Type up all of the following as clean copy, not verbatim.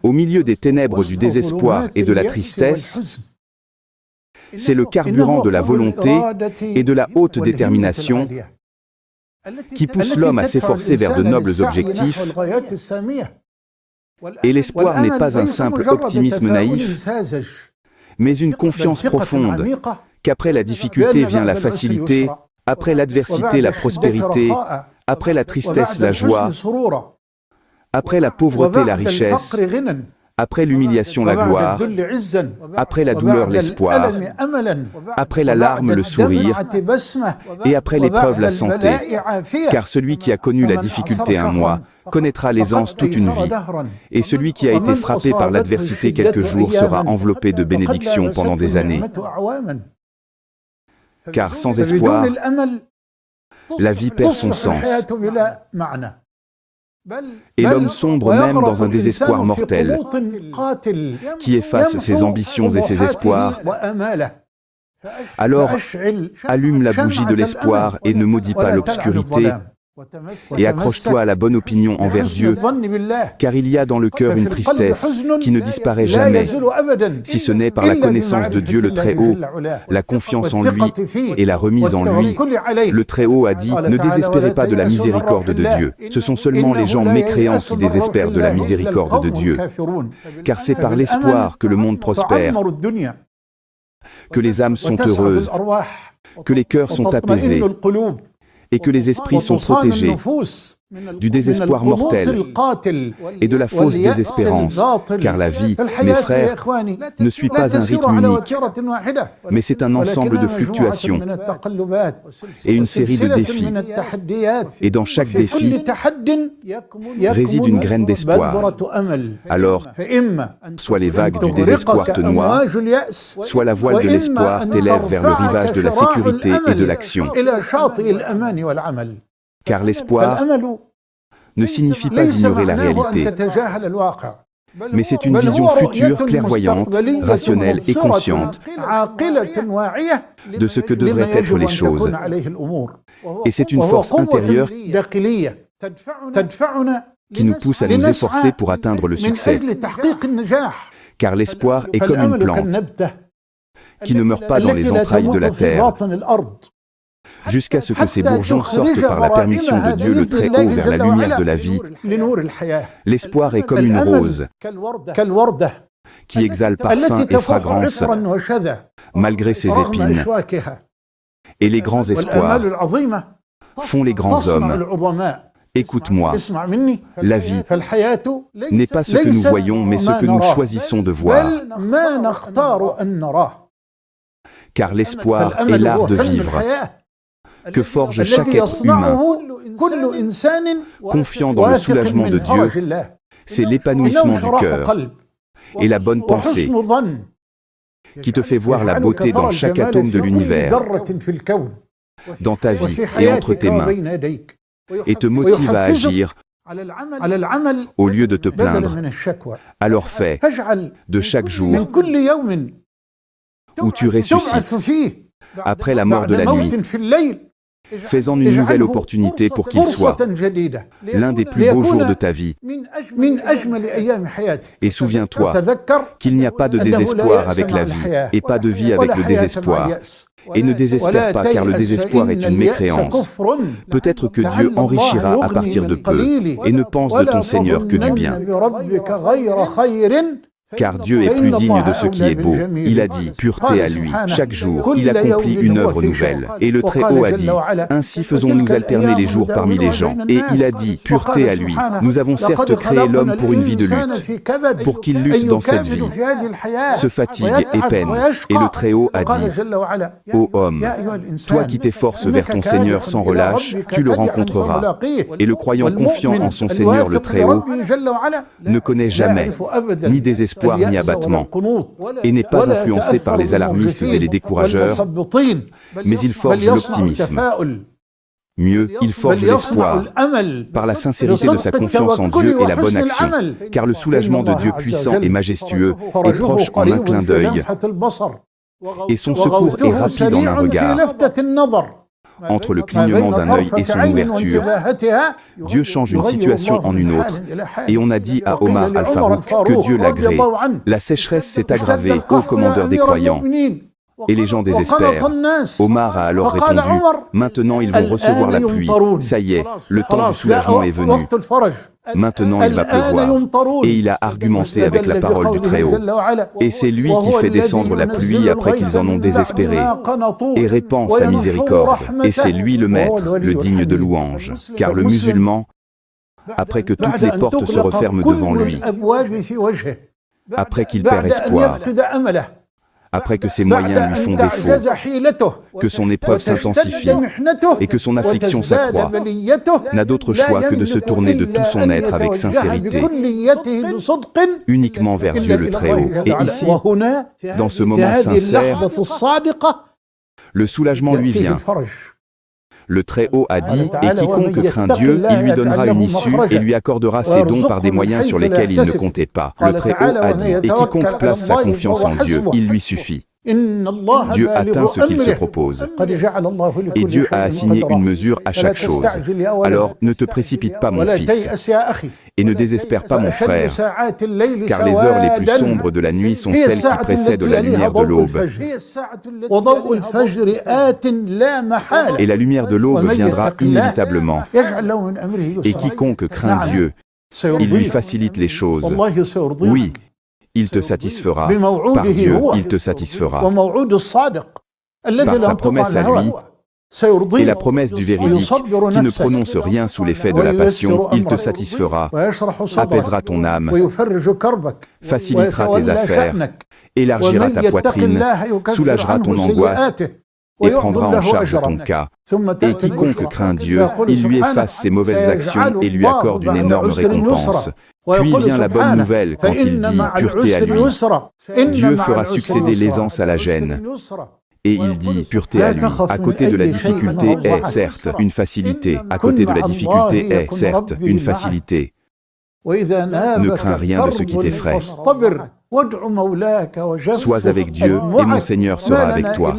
Au milieu des ténèbres du désespoir et de la tristesse, c'est le carburant de la volonté et de la haute détermination qui pousse l'homme à s'efforcer vers de nobles objectifs. Et l'espoir n'est pas un simple optimisme naïf, mais une confiance profonde qu'après la difficulté vient la facilité, après l'adversité la prospérité, après la tristesse la joie, après la pauvreté la richesse, après l'humiliation la gloire, après la douleur l'espoir, après la larme le sourire, et après l'épreuve la santé. Car celui qui a connu la difficulté un mois connaîtra l'aisance toute une vie, et celui qui a été frappé par l'adversité quelques jours sera enveloppé de bénédictions pendant des années. Car sans espoir, la vie perd son sens. Et l'homme sombre même dans un désespoir mortel, qui efface ses ambitions et ses espoirs. Alors, allume la bougie de l'espoir et ne maudis pas l'obscurité, et accroche-toi à la bonne opinion envers Dieu, car il y a dans le cœur une tristesse qui ne disparaît jamais, si ce n'est par la connaissance de Dieu le Très-Haut, la confiance en lui et la remise en lui. Le Très-Haut a dit, ne désespérez pas de la miséricorde de Dieu. Ce sont seulement les gens mécréants qui désespèrent de la miséricorde de Dieu, car c'est par l'espoir que le monde prospère, que les âmes sont heureuses, que les cœurs sont apaisés, et que les esprits sont protégés du désespoir mortel et de la fausse désespérance, car la vie, mes frères, ne suit pas un rythme unique, mais c'est un ensemble de fluctuations et une série de défis. Et dans chaque défi réside une graine d'espoir. Alors, soit les vagues du désespoir te noient, soit la voile de l'espoir t'élève vers le rivage de la sécurité et de l'action. Car l'espoir ne signifie pas ignorer la réalité, mais c'est une vision future, clairvoyante, rationnelle et consciente de ce que devraient être les choses. Et c'est une force intérieure qui nous pousse à nous efforcer pour atteindre le succès. Car l'espoir est comme une plante qui ne meurt pas dans les entrailles de la terre, jusqu'à ce que ses bourgeons sortent par la permission de Dieu le Très-Haut vers la lumière de la vie. L'espoir est comme une rose qui exhale parfum et fragrance malgré ses épines. Et les grands espoirs font les grands hommes. Écoute-moi, la vie n'est pas ce que nous voyons, mais ce que nous choisissons de voir. Car l'espoir est l'art de vivre que forge chaque être humain, confiant dans le soulagement de Dieu. C'est l'épanouissement du cœur et la bonne pensée qui te fait voir la beauté dans chaque atome de l'univers, dans ta vie et entre tes mains, et te motive à agir au lieu de te plaindre. Alors fais de chaque jour où tu ressuscites après la mort de la nuit, fais-en une nouvelle opportunité pour qu'il soit l'un des plus beaux jours de ta vie. Et souviens-toi qu'il n'y a pas de désespoir avec la vie et pas de vie avec le désespoir. Et ne désespère pas, car le désespoir est une mécréance. Peut-être que Dieu enrichira à partir de peu, et ne pense de ton Seigneur que du bien. Car Dieu est plus digne de ce qui est beau. Il a dit, pureté à lui. Chaque jour, il accomplit une œuvre nouvelle. Et le Très-Haut a dit, ainsi faisons-nous alterner les jours parmi les gens. Et il a dit, pureté à lui. Nous avons certes créé l'homme pour une vie de lutte, pour qu'il lutte dans cette vie, se fatigue et peine. Et le Très-Haut a dit, ô homme, toi qui t'efforces vers ton Seigneur sans relâche, tu le rencontreras. Et le croyant confiant en son Seigneur le Très-Haut ne connaît jamais ni désespoir ni abattement, et n'est pas influencé par les alarmistes et les décourageurs, mais il forge l'optimisme. Mieux, il forge l'espoir par la sincérité de sa confiance en Dieu et la bonne action, car le soulagement de Dieu puissant et majestueux est proche en un clin d'œil, et son secours est rapide en un regard. entre le clignement d'un œil et son ouverture. Dieu change une situation en une autre. Et on a dit à Omar al-Farouk que Dieu l'agrée. La sécheresse s'est aggravée, ô commandeur des croyants. Et les gens désespèrent. Omar a alors répondu, maintenant ils vont recevoir la pluie. Ça y est, le temps du soulagement est venu. Maintenant il va pleuvoir. Et il a argumenté avec la parole du Très-Haut. Et c'est lui qui fait descendre la pluie après qu'ils en ont désespéré. Et répand sa miséricorde. Et c'est lui le maître, le digne de louange. Car le musulman, après que toutes les portes se referment devant lui, après qu'il perd espoir, après que ses moyens lui font défaut, que son épreuve s'intensifie et que son affliction s'accroît, n'a d'autre choix que de se tourner de tout son être avec sincérité, uniquement vers Dieu le Très-Haut. Et ici, dans ce moment sincère, le soulagement lui vient. Le Très-Haut a dit, et quiconque craint Dieu, il lui donnera une issue et lui accordera ses dons par des moyens sur lesquels il ne comptait pas. Le Très-Haut a dit, et quiconque place sa confiance en Dieu, il lui suffit. Dieu atteint ce qu'il se propose. Et Dieu a assigné une mesure à chaque chose. Alors ne te précipite pas, mon fils, et ne désespère pas, mon frère, car les heures les plus sombres de la nuit sont celles qui précèdent la lumière de l'aube. Et la lumière de l'aube viendra inévitablement. Et quiconque craint Dieu, il lui facilite les choses. Oui, il te satisfera. Par Dieu, il te satisfera. Par sa promesse à lui, et la promesse du véridique, qui ne prononce rien sous l'effet de la passion, il te satisfera, apaisera ton âme, facilitera tes affaires, élargira ta poitrine, soulagera ton angoisse, et prendra en charge ton cas. Et quiconque craint Dieu, il lui efface ses mauvaises actions et lui accorde une énorme récompense. Puis vient la bonne nouvelle quand il dit « pureté à lui ». Dieu fera succéder l'aisance à la gêne. Et il dit « pureté à lui ». À côté de la difficulté est, certes, une facilité. À côté de la difficulté est, certes, une facilité. Ne crains rien de ce qui t'effraie. Sois avec Dieu et mon Seigneur sera avec toi.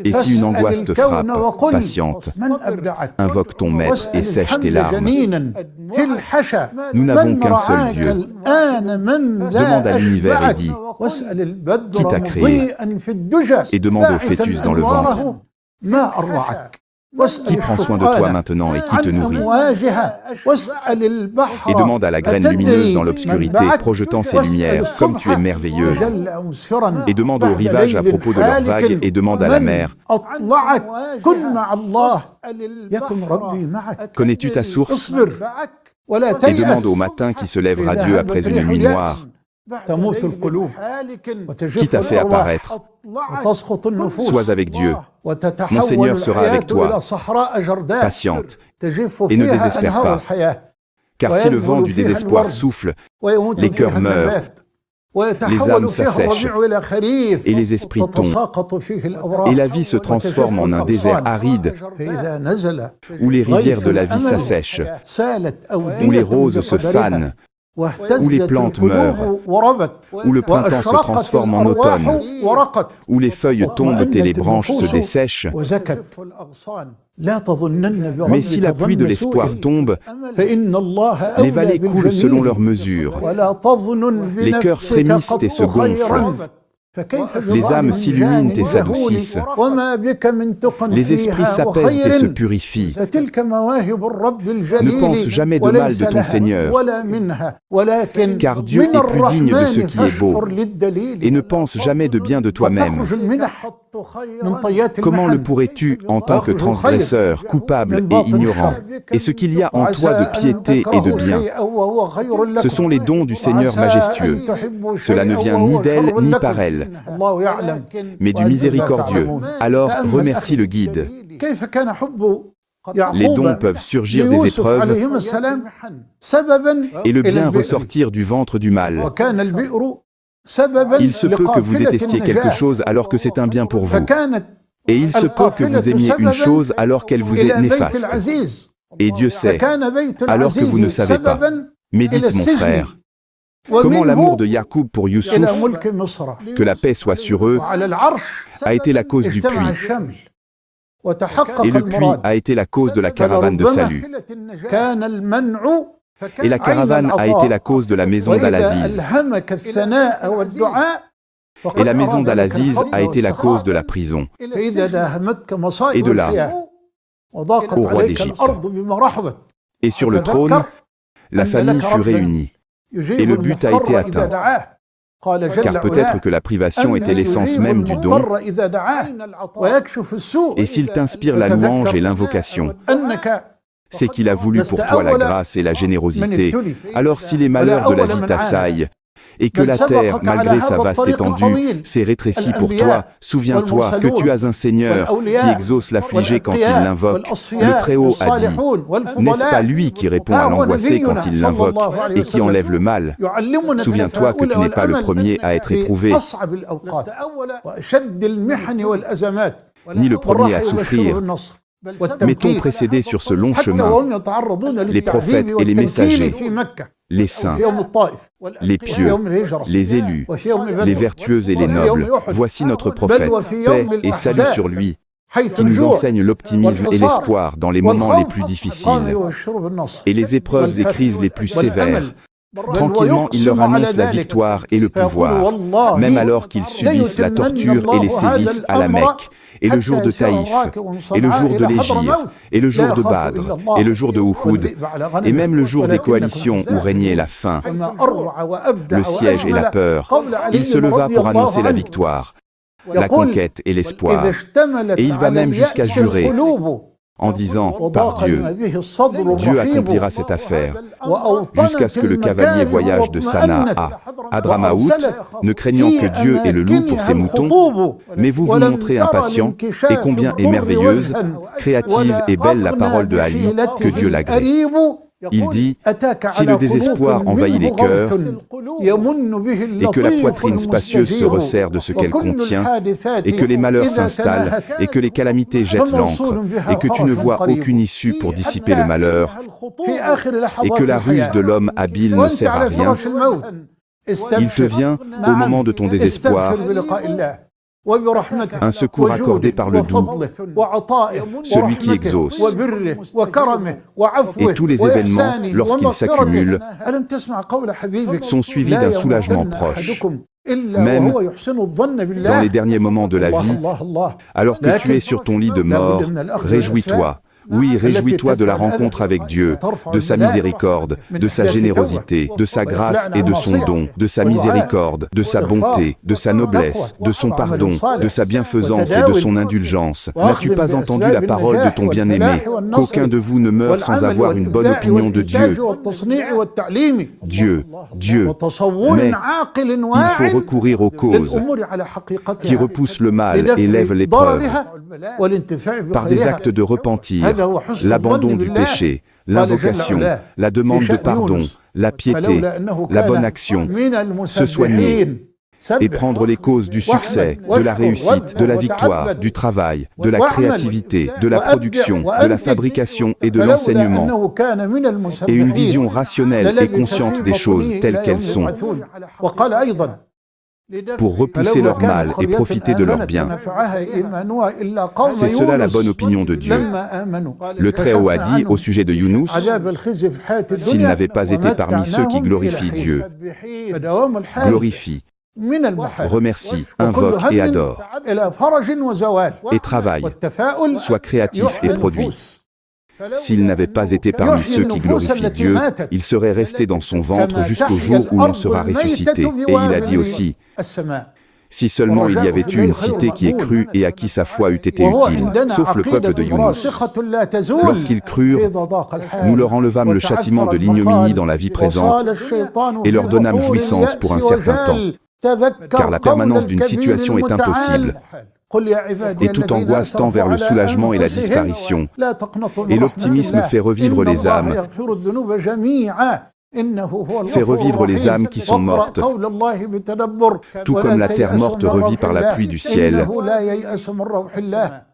Et si une angoisse te frappe, patiente, invoque ton maître et sèche tes larmes. Nous n'avons qu'un seul Dieu. Demande à l'univers et dis, qui t'a créé? Et demande au fœtus dans le ventre. Qui prend soin de toi maintenant et qui te nourrit? Et demande à la graine lumineuse dans l'obscurité, projetant ses lumières, comme tu es merveilleuse. Et demande aux rivages à propos de leurs vagues, et demande à la mer, connais-tu ta source? Et demande au matin qui se lève radieux après une nuit noire, qui t'a fait apparaître? Sois avec Dieu. Mon Seigneur sera avec toi. Patiente et ne désespère pas. Car si le vent du désespoir souffle, les cœurs meurent, les âmes s'assèchent et les esprits tombent. Et la vie se transforme en un désert aride où les rivières de la vie s'assèchent, où les roses se fanent, où les plantes meurent, où le printemps se transforme en automne, où les feuilles tombent et les branches se dessèchent. Mais si la pluie de l'espoir tombe, les vallées coulent selon leur mesure, les cœurs frémissent et se gonflent. Les âmes s'illuminent et s'adoucissent. Les esprits s'apaisent et se purifient. Ne pense jamais de mal de ton Seigneur, car Dieu est plus digne de ce qui est beau. Et ne pense jamais de bien de toi-même. Comment le pourrais-tu en tant que transgresseur, coupable et ignorant? Et ce qu'il y a en toi de piété et de bien, ce sont les dons du Seigneur majestueux. Cela ne vient ni d'elle ni par elle, mais du miséricordieux. Alors remercie le guide. Les dons peuvent surgir des épreuves et le bien ressortir du ventre du mal. Il se peut que vous détestiez quelque chose alors que c'est un bien pour vous. Et il se peut que vous aimiez une chose alors qu'elle vous est néfaste. Et Dieu sait, alors que vous ne savez pas. Médite, mon frère. Comment l'amour de Yacoub pour Youssouf, que la paix soit sur eux, a été la cause du puits. Et le puits a été la cause de la caravane de salut. Et la caravane a été la cause de la maison d'Al-Aziz. Et la maison d'Al-Aziz a été la cause de la prison. Et de là, au roi d'Égypte. Et sur le trône, la famille fut réunie. Et le but a été atteint. Car peut-être que la privation était l'essence même du don. Et s'il t'inspire la louange et l'invocation, c'est qu'il a voulu pour toi la grâce et la générosité. Alors si les malheurs de la vie t'assaillent, et que la terre, malgré sa vaste étendue, s'est rétrécie pour toi, souviens-toi que tu as un Seigneur qui exauce l'affligé quand il l'invoque. Le Très-Haut a dit, n'est-ce pas lui qui répond à l'angoissé quand il l'invoque et qui enlève le mal? Souviens-toi que tu n'es pas le premier à être éprouvé, ni le premier à souffrir. Mais t'ont précédé sur ce long chemin les prophètes et les messagers, les saints, les pieux, les élus, les vertueux et les nobles. Voici notre prophète, paix et salut sur lui, qui nous enseigne l'optimisme et l'espoir dans les moments les plus difficiles et les épreuves et crises les plus sévères. Tranquillement, il leur annonce la victoire et le pouvoir, même alors qu'ils subissent la torture et les sévices à la Mecque, et le jour de Taïf, et le jour de l'Hégire, et le jour de Badr, et le jour de Uhud, et même le jour des coalitions où régnait la faim, le siège et la peur. Il se leva pour annoncer la victoire, la conquête et l'espoir. Et il va même jusqu'à jurer, en disant, par Dieu, Dieu accomplira cette affaire, jusqu'à ce que le cavalier voyage de Sanaa à Hadramaout, ne craignant que Dieu et le loup pour ses moutons. Mais vous vous montrez impatient, et combien est merveilleuse, créative et belle la parole de Ali, que Dieu l'agrée. Il dit, si le désespoir envahit les cœurs, et que la poitrine spacieuse se resserre de ce qu'elle contient, et que les malheurs s'installent, et que les calamités jettent l'encre, et que tu ne vois aucune issue pour dissiper le malheur, et que la ruse de l'homme habile ne sert à rien, il te vient, au moment de ton désespoir, un secours accordé par le doux, celui qui exauce. Et tous les événements, lorsqu'ils s'accumulent, sont suivis d'un soulagement proche. Même dans les derniers moments de la vie, alors que tu es sur ton lit de mort, réjouis-toi. Oui, réjouis-toi de la rencontre avec Dieu, de sa miséricorde, de sa générosité, de sa grâce et de son don, de sa miséricorde, de sa bonté, de sa noblesse, de son pardon, de sa bienfaisance et de son indulgence. N'as-tu pas entendu la parole de ton bien-aimé, qu'aucun de vous ne meure sans avoir une bonne opinion de Dieu? Dieu. Mais il faut recourir aux causes qui repoussent le mal et lèvent l'épreuve par des actes de repentir, l'abandon du péché, l'invocation, la demande de pardon, la piété, la bonne action, se soigner et prendre les causes du succès, de la réussite, de la victoire, du travail, de la créativité, de la production, de la fabrication et de l'enseignement, et une vision rationnelle et consciente des choses telles qu'elles sont, pour repousser leur mal et profiter de leur bien. C'est cela la bonne opinion de Dieu. Le Très-Haut a dit au sujet de Younous, s'il n'avait pas été parmi ceux qui glorifient Dieu, glorifie, remercie, invoque et adore, et travaille, soit créatif et produit. S'il n'avait pas été parmi ceux qui glorifient Dieu, il serait resté dans son ventre jusqu'au jour où l'on sera ressuscité. Et il a dit aussi, si seulement il y avait eu une cité qui ait cru et à qui sa foi eût été utile, sauf le peuple de Younous. Lorsqu'ils crurent, nous leur enlevâmes le châtiment de l'ignominie dans la vie présente et leur donnâmes jouissance pour un certain temps, car la permanence d'une situation est impossible. Et toute angoisse tend vers le soulagement et la disparition. Et l'optimisme fait revivre les âmes, fait revivre les âmes qui sont mortes, tout comme la terre morte revit par la pluie du ciel.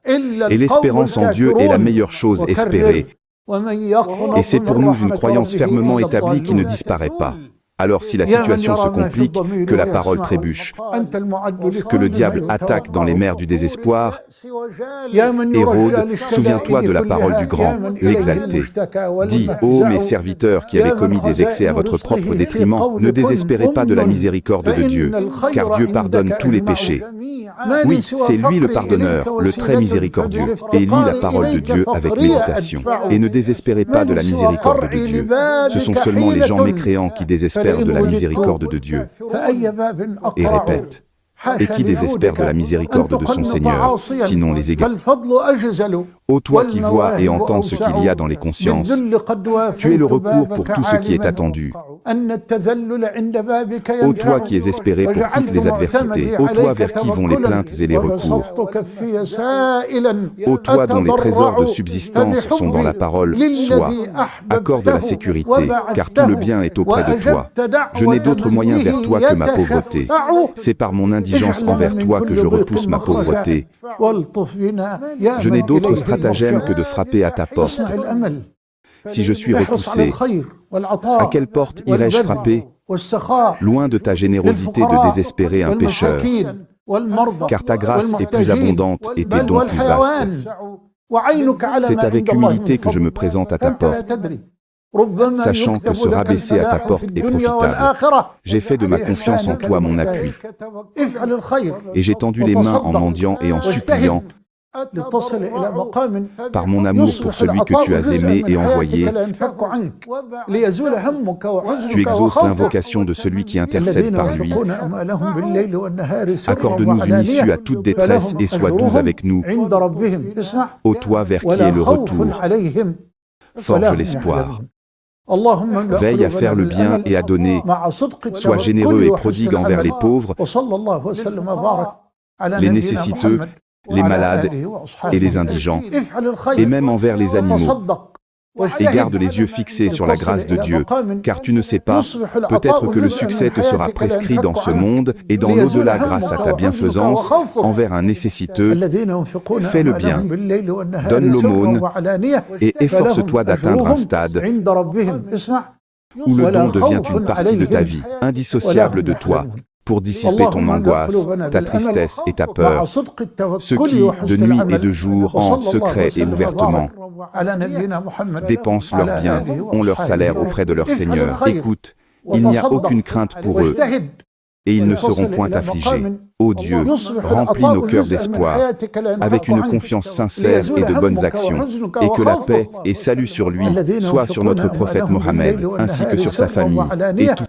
Et l'espérance en Dieu est la meilleure chose espérée. Et c'est pour nous une croyance fermement établie qui ne disparaît pas. Alors si la situation se complique, que la parole trébuche, que le diable attaque dans les mers du désespoir, Hérode, souviens-toi de la parole du grand, l'exalté. Dis, ô mes serviteurs qui avez commis des excès à votre propre détriment, ne désespérez pas de la miséricorde de Dieu, car Dieu pardonne tous les péchés. Oui, c'est lui le pardonneur, le très miséricordieux, et lis la parole de Dieu avec méditation. Et ne désespérez pas de la miséricorde de Dieu. Ce sont seulement les gens mécréants qui désespèrent de la miséricorde de Dieu. Et répète. Et qui désespère de la miséricorde de son Seigneur, sinon les égards. Ô toi qui vois et entends ce qu'il y a dans les consciences, tu es le recours pour tout ce qui est attendu. Ô toi qui es espéré pour toutes les adversités, ô toi vers qui vont les plaintes et les recours. Ô toi dont les trésors de subsistance sont dans la parole, sois, accorde la sécurité, car tout le bien est auprès de toi. Je n'ai d'autre moyen vers toi que ma pauvreté. C'est par mon indigence envers toi que je repousse ma pauvreté. Je n'ai d'autre stratagème que de frapper à ta porte. Si je suis repoussé, à quelle porte irai-je frapper? Loin de ta générosité de désespérer un pécheur, car ta grâce est plus abondante et tes dons plus vastes. C'est avec humilité que je me présente à ta porte, sachant que se rabaisser à ta porte est profitable. J'ai fait de ma confiance en toi mon appui, et j'ai tendu les mains en mendiant et en suppliant, par mon amour pour celui que tu as aimé et envoyé. Tu exauces l'invocation de celui qui intercède par lui. Accorde-nous une issue à toute détresse et sois doux avec nous. Ô toi vers qui est le retour, forge l'espoir. Veille à faire le bien et à donner. Sois généreux et prodigue envers les pauvres, les nécessiteux, les malades et les indigents, et même envers les animaux. Et garde les yeux fixés sur la grâce de Dieu, car tu ne sais pas, peut-être que le succès te sera prescrit dans ce monde et dans l'au-delà grâce à ta bienfaisance envers un nécessiteux. Fais le bien, donne l'aumône et efforce-toi d'atteindre un stade où le don devient une partie de ta vie, indissociable de toi, pour dissiper ton angoisse, ta tristesse et ta peur. Ceux qui, de nuit et de jour, en secret et ouvertement, dépensent leurs biens, ont leur salaire auprès de leur Seigneur. Écoute, il n'y a aucune crainte pour eux, et ils ne seront point affligés. Ô Dieu, remplis nos cœurs d'espoir, avec une confiance sincère et de bonnes actions, et que la paix et salut sur lui soient sur notre prophète Mohammed, ainsi que sur sa famille, et tout